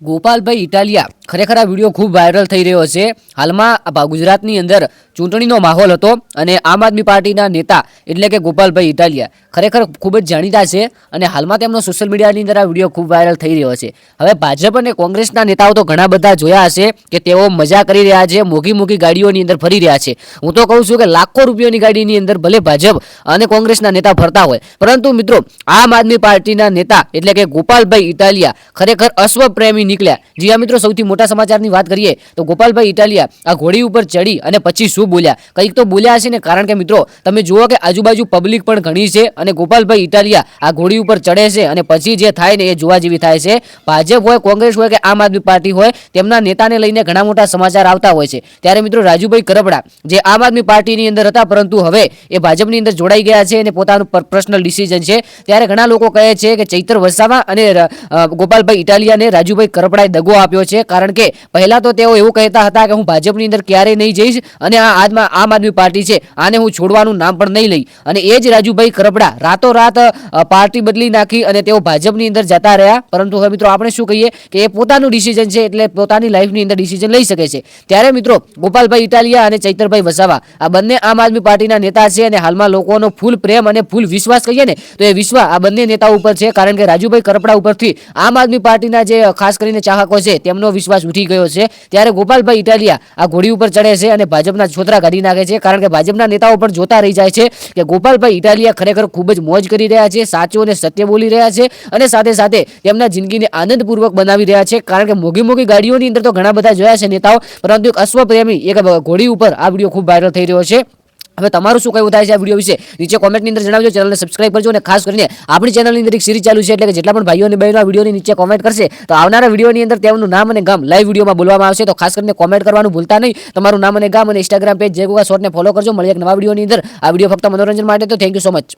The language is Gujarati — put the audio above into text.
ગોપાલભાઈ ઇટાલિયા ખરેખર આ વિડીયો ખૂબ વાયરલ થઈ રહ્યો છે. હાલમાં ગુજરાતની અંદર ચૂંટણીનો માહોલ હતો અને આમ આદમી પાર્ટીના નેતા એટલે કે ગોપાલભાઈ ઇટાલિયા ખરેખર ખૂબ જ જાણીતા છે અને હાલમાં તેમનો સોશિયલ મીડિયાની અંદર આ વિડીયો ખૂબ વાયરલ થઈ રહ્યો છે. હવે ભાજપ અને કોંગ્રેસના નેતાઓ તો ઘણા બધા જોયા હશે કે તેઓ મજા કરી રહ્યા છે, મોઘી મોઘી ગાડીઓની અંદર ફરી રહ્યા છે. હું તો કહું છું કે લાખો રૂપિયાની ગાડીની અંદર ભલે ભાજપ અને કોંગ્રેસના નેતા ફરતા હોય, પરંતુ મિત્રો આમ આદમી પાર્ટીના નેતા એટલે કે ગોપાલભાઈ ઇટાલિયા ખરેખર અશ્વપ્રેમી નીકળ્યા. જી હા મિત્રો, સૌથી મોટા સમાચારની વાત કરીએ તો ગોપાલભાઈ ઇટાલિયા આ ઘોડી ઉપર ચડી અને પછી શું બોલ્યા, કંઈક તો બોલ્યા હશે ને. કારણ કે મિત્રો તમે જુઓ કે આજુબાજુ પબ્લિક પણ ઘણી છે અને ગોપાલભાઈ ઇટાલિયા આ ઘોડી ઉપર ચડે છે અને પછી જે થાય ને એ જોવા જેવી થાય છે. ભાજપ હોય, કોંગ્રેસ હોય કે આમ આદમી પાર્ટી હોય, તેમના નેતાને લઈને ઘણા મોટા સમાચાર આવતા હોય છે. ત્યારે મિત્રો રાજુભાઈ કરપડા જે આમ આદમી પાર્ટીની અંદર હતા પરંતુ હવે એ ભાજપની અંદર જોડાઈ ગયા છે અને પોતાનું પર્સનલ ડિસિઝન છે. ત્યારે ઘણા લોકો કહે છે કે ચૈતર વસાવા અને ગોપાલભાઈ ઇટાલિયાને રાજુભાઈ કરપડાએ દગો આપ્યો છે. કારણ કે પહેલા તો તેઓ એવું કહેતા હતા કે હું ભાજપની અંદર ક્યારેય નહીં જઈશ અને આમ આદમી પાર્ટી છે આને હું છોડવાનું નામ પણ નહીં લઈ. અને એ જ રાજુભાઈ કરપડા રાતોરાત પાર્ટી બદલી નાખી અને તેઓ ભાજપની અંદર જતા રહ્યા. પરંતુ હવે મિત્રો આપણે શું કહીએ કે એ પોતાનું ડિસિઝન છે, એટલે પોતાની લાઈફની અંદર ડિસિઝન લઈ શકે છે. ત્યારે મિત્રો ગોપાલભાઈ ઇટાલિયા અને ચૈતરભાઈ વસાવા આ બંને આમ આદમી પાર્ટીના નેતા છે અને હાલમાં લોકોનો ફૂલ પ્રેમ અને ફૂલ વિશ્વાસ કહીએ ને તો એ વિશ્વાસ આ બંને નેતાઓ ઉપર છે. કારણ કે રાજુભાઈ કરપડા ઉપરથી આમ આદમી પાર્ટીના જે ખાસ કરીને ચાહકો છે તેમનો વિશ્વાસ ઉઠી ગયો છે. ત્યારે ગોપાલભાઈ ઇટાલિયા આ ઘોડી ઉપર ચડે છે અને ભાજપના છોતરા કાઢી નાખે છે. કારણ કે ભાજપના નેતાઓ પણ જોતા રહી જાય છે કે ગોપાલભાઈ ઇટાલિયા ખરેખર ખૂબ જ મોજ કરી રહ્યા છે, સાચું અને સત્ય બોલી રહ્યા છે અને સાથે સાથે તેમના જિંદગીને આનંદપૂર્વક બનાવી રહ્યા છે. કારણ કે મોઘી મોઘી ગાડીઓની અંદર તો ઘણા બધા જોયા છે નેતાઓ, પરંતુ એક અશ્વપ્રેમી એક ઘોડી ઉપર આ વિડીયો ખૂબ વાયરલ થઈ રહ્યો છે. હવે તમારું શું કહેવું થાય છે આ વિડીયો વિશે નીચે કોમેન્ટની અંદર જણાવજો. ચેનલને સબસ્ક્રાઇબ કરજો અને ખાસ કરીને આપણી ચેનલની અંદર એક સિરીઝ ચાલુ છે, એટલે કે જેટલા પણ ભાઈઓ અને બહેનો આ વિડીયોની નીચે કોમેન્ટ કરશે તો આવનારા વિડીયોની અંદર તેમનું નામ અને ગામ લાઈવ વિડીયોમાં બોલવામાં આવશે. તો ખાસ કરીને કોમેન્ટ કરવાનું ભૂલતા નહીં. તમારું નામ અને ગામ અને ઇન્સ્ટાગ્રામ પેજ જય ગોગા શોર્ટને ફોલો કરજો. મળીએ એક નવા વિડીયોની અંદર. આ વિડીયો ફક્ત મનોરંજન માટે, તો થેન્ક યુ સો મચ.